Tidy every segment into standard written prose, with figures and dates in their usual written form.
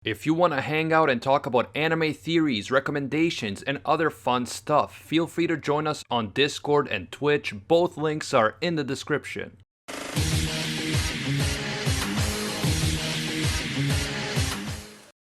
If you want to hang out and talk about anime theories, recommendations, and other fun stuff, feel free to join us on Discord and Twitch. Both links are in the description.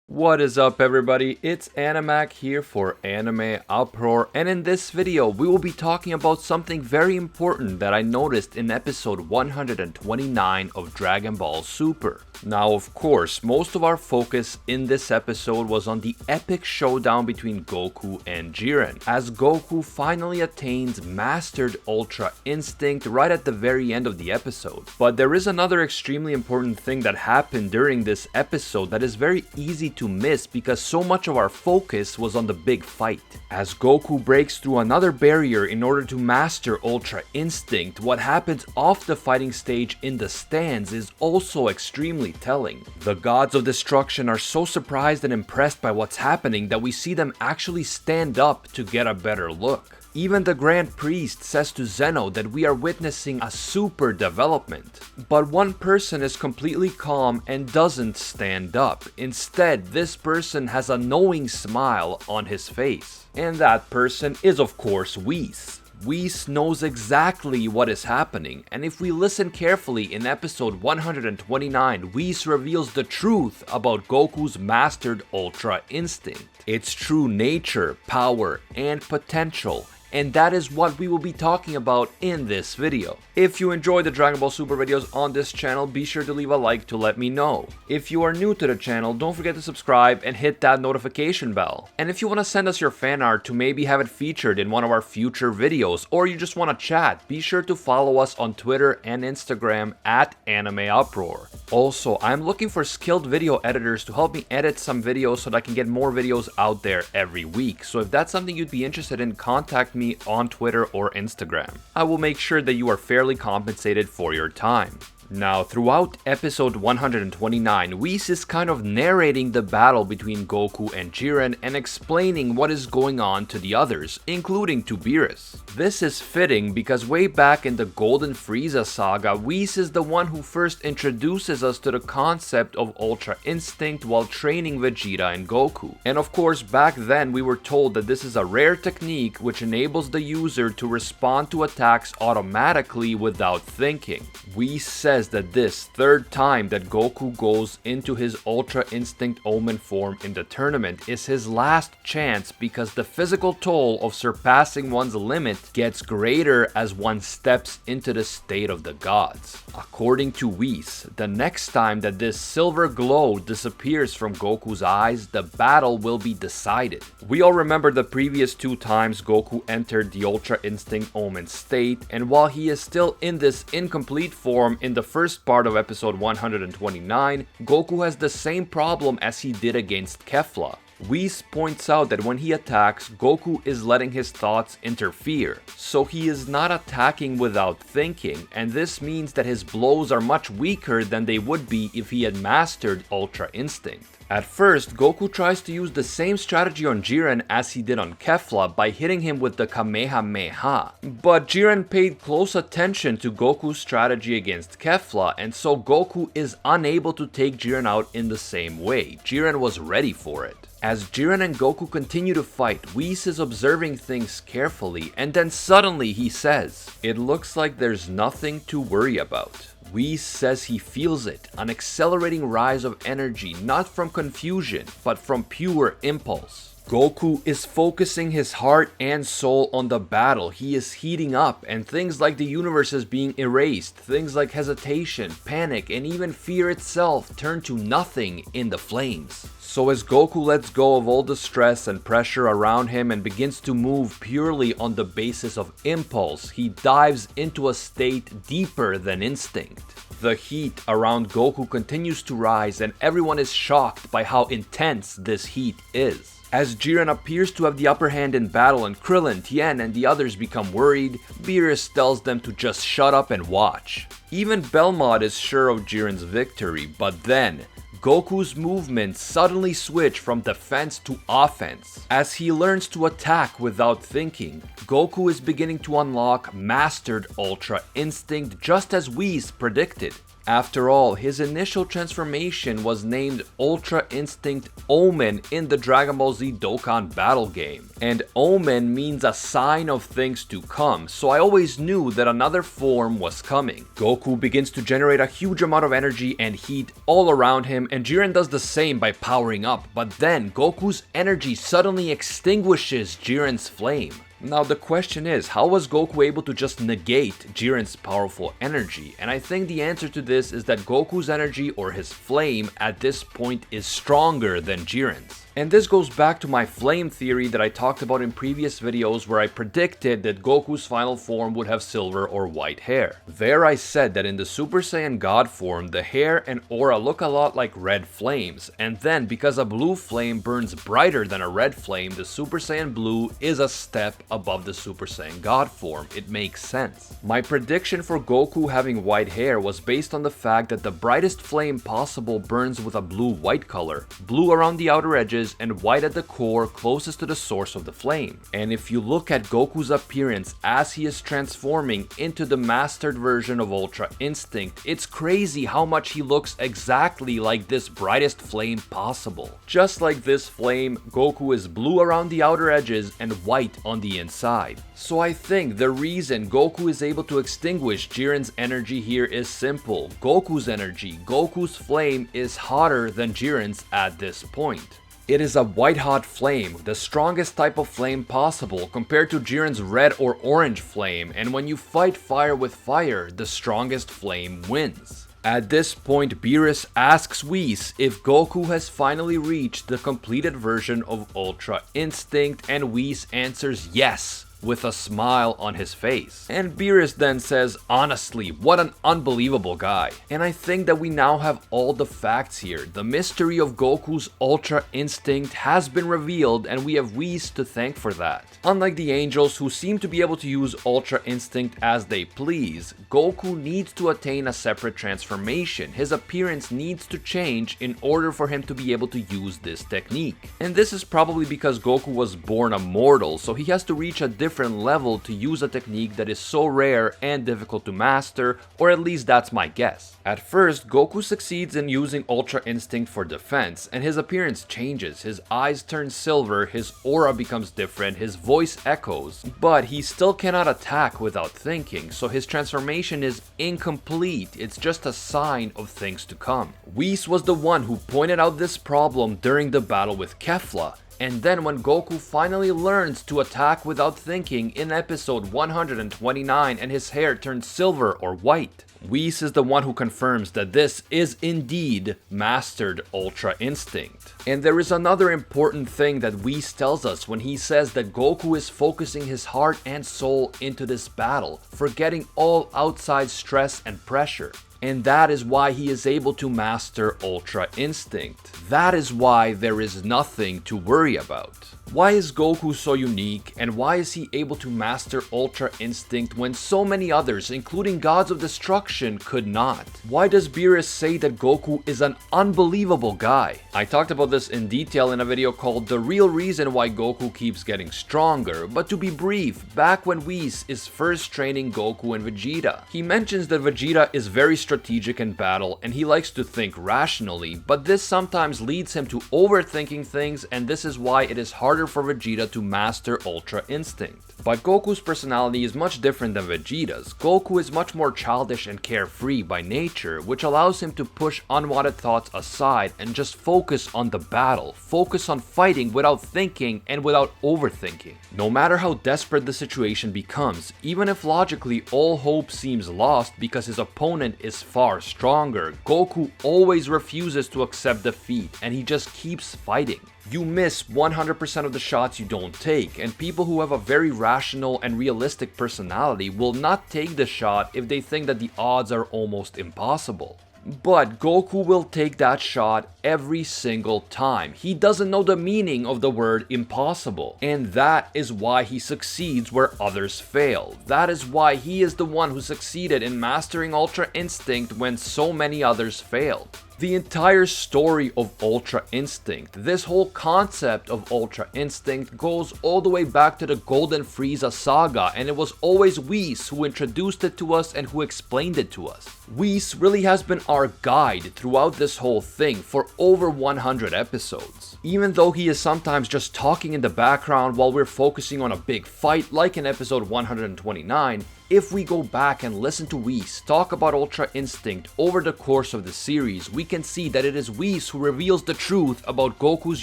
What is up, everybody? It's Animac here for Anime Uproar, and in this video we will be talking about something very important that I noticed in episode 129 of Dragon Ball Super. Now, of course, most of our focus in this episode was on the epic showdown between Goku and Jiren, as Goku finally attains Mastered Ultra Instinct right at the very end of the episode. But there is another extremely important thing that happened during this episode that is very easy to miss because so much of our focus was on the big fight. As Goku breaks through another barrier in order to master Ultra Instinct, what happens off the fighting stage in the stands is also extremely telling. The gods of destruction are so surprised and impressed by what's happening that we see them actually stand up to get a better look. Even the Grand Priest says to Zeno that we are witnessing a super development. But one person is completely calm and doesn't stand up. Instead, this person has a knowing smile on his face. And that person is, of course, Whis. Whis knows exactly what is happening, and if we listen carefully in episode 129, Whis reveals the truth about Goku's mastered Ultra Instinct, its true nature, power, and potential. And that is what we will be talking about in this video. If you enjoy the Dragon Ball Super videos on this channel, be sure to leave a like to let me know. If you are new to the channel, don't forget to subscribe and hit that notification bell. And if you want to send us your fan art to maybe have it featured in one of our future videos, or you just want to chat, be sure to follow us on Twitter and Instagram at Anime Uproar. Also, I'm looking for skilled video editors to help me edit some videos so that I can get more videos out there every week. So if that's something you'd be interested in, contact me on Twitter or Instagram. I will make sure that you are fairly compensated for your time. Now, throughout episode 129, Whis is kind of narrating the battle between Goku and Jiren and explaining what is going on to the others, including to Beerus. This is fitting because way back in the Golden Frieza saga, Whis is the one who first introduces us to the concept of Ultra Instinct while training Vegeta and Goku. And of course, back then we were told that this is a rare technique which enables the user to respond to attacks automatically without thinking. Whis says that this third time that Goku goes into his Ultra Instinct Omen form in the tournament is his last chance because the physical toll of surpassing one's limit gets greater as one steps into the state of the gods. According to Whis, the next time that this silver glow disappears from Goku's eyes, the battle will be decided. We all remember the previous two times Goku entered the Ultra Instinct Omen state, and while he is still in this incomplete form in the first part of episode 129, Goku has the same problem as he did against Kefla. Whis points out that when he attacks, Goku is letting his thoughts interfere, so he is not attacking without thinking, and this means that his blows are much weaker than they would be if he had mastered Ultra Instinct. At first, Goku tries to use the same strategy on Jiren as he did on Kefla by hitting him with the Kamehameha. But Jiren paid close attention to Goku's strategy against Kefla, and so Goku is unable to take Jiren out in the same way. Jiren was ready for it. As Jiren and Goku continue to fight, Whis is observing things carefully, and then suddenly he says, "It looks like there's nothing to worry about." Whis says he feels it, an accelerating rise of energy, not from confusion, but from pure impulse. Goku is focusing his heart and soul on the battle. He is heating up, and things like the universe is being erased, things like hesitation, panic, and even fear itself turn to nothing in the flames. So as Goku lets go of all the stress and pressure around him and begins to move purely on the basis of impulse, he dives into a state deeper than instinct. The heat around Goku continues to rise, and everyone is shocked by how intense this heat is. As Jiren appears to have the upper hand in battle and Krillin, Tien, and the others become worried, Beerus tells them to just shut up and watch. Even Belmont is sure of Jiren's victory, but then Goku's movements suddenly switch from defense to offense. As he learns to attack without thinking, Goku is beginning to unlock Mastered Ultra Instinct just as Whis predicted. After all, his initial transformation was named Ultra Instinct Omen in the Dragon Ball Z Dokkan Battle game, and Omen means a sign of things to come, so I always knew that another form was coming. Goku begins to generate a huge amount of energy and heat all around him, and Jiren does the same by powering up, but then Goku's energy suddenly extinguishes Jiren's flame. Now the question is, how was Goku able to just negate Jiren's powerful energy? And I think the answer to this is that Goku's energy, or his flame, at this point is stronger than Jiren's. And this goes back to my flame theory that I talked about in previous videos, where I predicted that Goku's final form would have silver or white hair. There I said that in the Super Saiyan God form, the hair and aura look a lot like red flames, and then because a blue flame burns brighter than a red flame, the Super Saiyan Blue is a step above the Super Saiyan God form. It makes sense. My prediction for Goku having white hair was based on the fact that the brightest flame possible burns with a blue-white color, blue around the outer edges and white at the core closest to the source of the flame. And if you look at Goku's appearance as he is transforming into the mastered version of Ultra Instinct, it's crazy how much he looks exactly like this brightest flame possible. Just like this flame, Goku is blue around the outer edges and white on the inside. So I think the reason Goku is able to extinguish Jiren's energy here is simple. Goku's energy, Goku's flame, is hotter than Jiren's at this point. It is a white-hot flame, the strongest type of flame possible, compared to Jiren's red or orange flame, and when you fight fire with fire, the strongest flame wins. At this point, Beerus asks Whis if Goku has finally reached the completed version of Ultra Instinct, and Whis answers yes, with a smile on his face. And Beerus then says, honestly, what an unbelievable guy. And I think that we now have all the facts here. The mystery of Goku's Ultra Instinct has been revealed, and we have Whis to thank for that. Unlike the angels, who seem to be able to use Ultra Instinct as they please, Goku needs to attain a separate transformation. His appearance needs to change in order for him to be able to use this technique. And this is probably because Goku was born a mortal, so he has to reach a different level to use a technique that is so rare and difficult to master, or at least that's my guess. At first, Goku succeeds in using Ultra Instinct for defense, and his appearance changes. His eyes turn silver, his aura becomes different, his voice echoes, but he still cannot attack without thinking, so his transformation is incomplete. It's just a sign of things to come. Whis was the one who pointed out this problem during the battle with Kefla. And then when Goku finally learns to attack without thinking in episode 129 and his hair turns silver or white, Whis is the one who confirms that this is indeed mastered Ultra Instinct. And there is another important thing that Whis tells us when he says that Goku is focusing his heart and soul into this battle, forgetting all outside stress and pressure. And that is why he is able to master Ultra Instinct. That is why there is nothing to worry about. Why is Goku so unique, and why is he able to master Ultra Instinct when so many others, including Gods of Destruction, could not? Why does Beerus say that Goku is an unbelievable guy? I talked about this in detail in a video called The Real Reason Why Goku Keeps Getting Stronger, but to be brief, back when Whis is first training Goku and Vegeta, he mentions that Vegeta is very strategic in battle and he likes to think rationally, but this sometimes leads him to overthinking things, and this is why it is harder for Vegeta to master Ultra Instinct. But Goku's personality is much different than Vegeta's. Goku is much more childish and carefree by nature, which allows him to push unwanted thoughts aside and just focus on the battle, focus on fighting without thinking and without overthinking. No matter how desperate the situation becomes, even if logically all hope seems lost because his opponent is far stronger, Goku always refuses to accept defeat and he just keeps fighting. You miss 100% of the shots you don't take, and people who have a very rational and realistic personality will not take the shot if they think that the odds are almost impossible. But Goku will take that shot every single time. He doesn't know the meaning of the word impossible. And that is why he succeeds where others fail. That is why he is the one who succeeded in mastering Ultra Instinct when so many others failed. The entire story of Ultra Instinct, this whole concept of Ultra Instinct goes all the way back to the Golden Frieza saga, and it was always Whis who introduced it to us and who explained it to us. Whis really has been our guide throughout this whole thing for over 100 episodes. Even though he is sometimes just talking in the background while we're focusing on a big fight like in episode 129, if we go back and listen to Whis talk about Ultra Instinct over the course of the series, we can see that it is Whis who reveals the truth about Goku's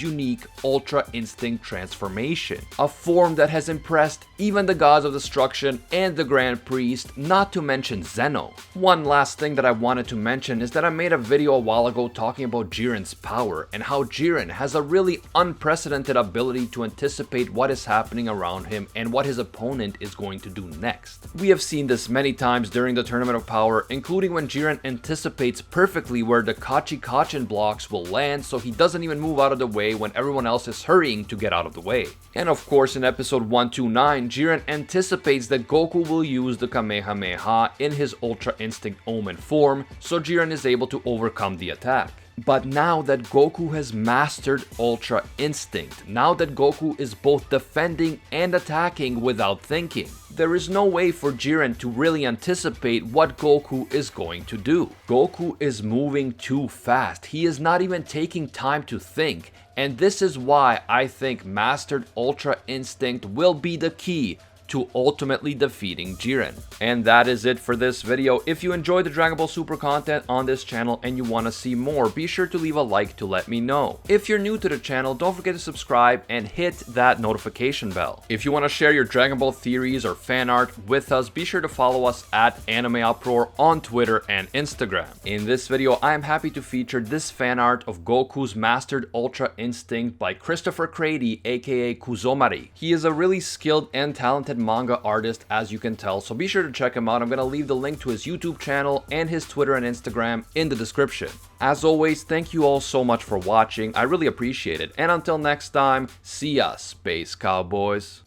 unique Ultra Instinct transformation, a form that has impressed even the gods of destruction and the Grand Priest, not to mention Zeno. One last thing that I wanted to mention is that I made a video a while ago talking about Jiren's power and how Jiren has a really unprecedented ability to anticipate what is happening around him and what his opponent is going to do next. We have seen this many times during the Tournament of Power, including when Jiren anticipates perfectly where the Kachi-Kachin blocks will land, so he doesn't even move out of the way when everyone else is hurrying to get out of the way. And of course, in episode 129, Jiren anticipates that Goku will use the Kamehameha in his Ultra Instinct Omen form, so Jiren is able to overcome the attack. But now that Goku has mastered Ultra Instinct, now that Goku is both defending and attacking without thinking, there is no way for Jiren to really anticipate what Goku is going to do. Goku is moving too fast. He is not even taking time to think. And this is why I think mastered Ultra Instinct will be the key to ultimately defeating Jiren. And that is it for this video. If you enjoyed the Dragon Ball Super content on this channel and you want to see more, be sure to leave a like to let me know. If you're new to the channel, don't forget to subscribe and hit that notification bell. If you want to share your Dragon Ball theories or fan art with us, be sure to follow us at Anime Uproar on Twitter and Instagram. In this video, I am happy to feature this fan art of Goku's mastered Ultra Instinct by Christopher Crady, aka Kuzomari. He is a really skilled and talented manga artist, as you can tell, so be sure to check him out. I'm going to leave the link to his YouTube channel and his Twitter and Instagram in the description. As always, thank you all so much for watching. I really appreciate it. And until next time, see ya, Space Cowboys.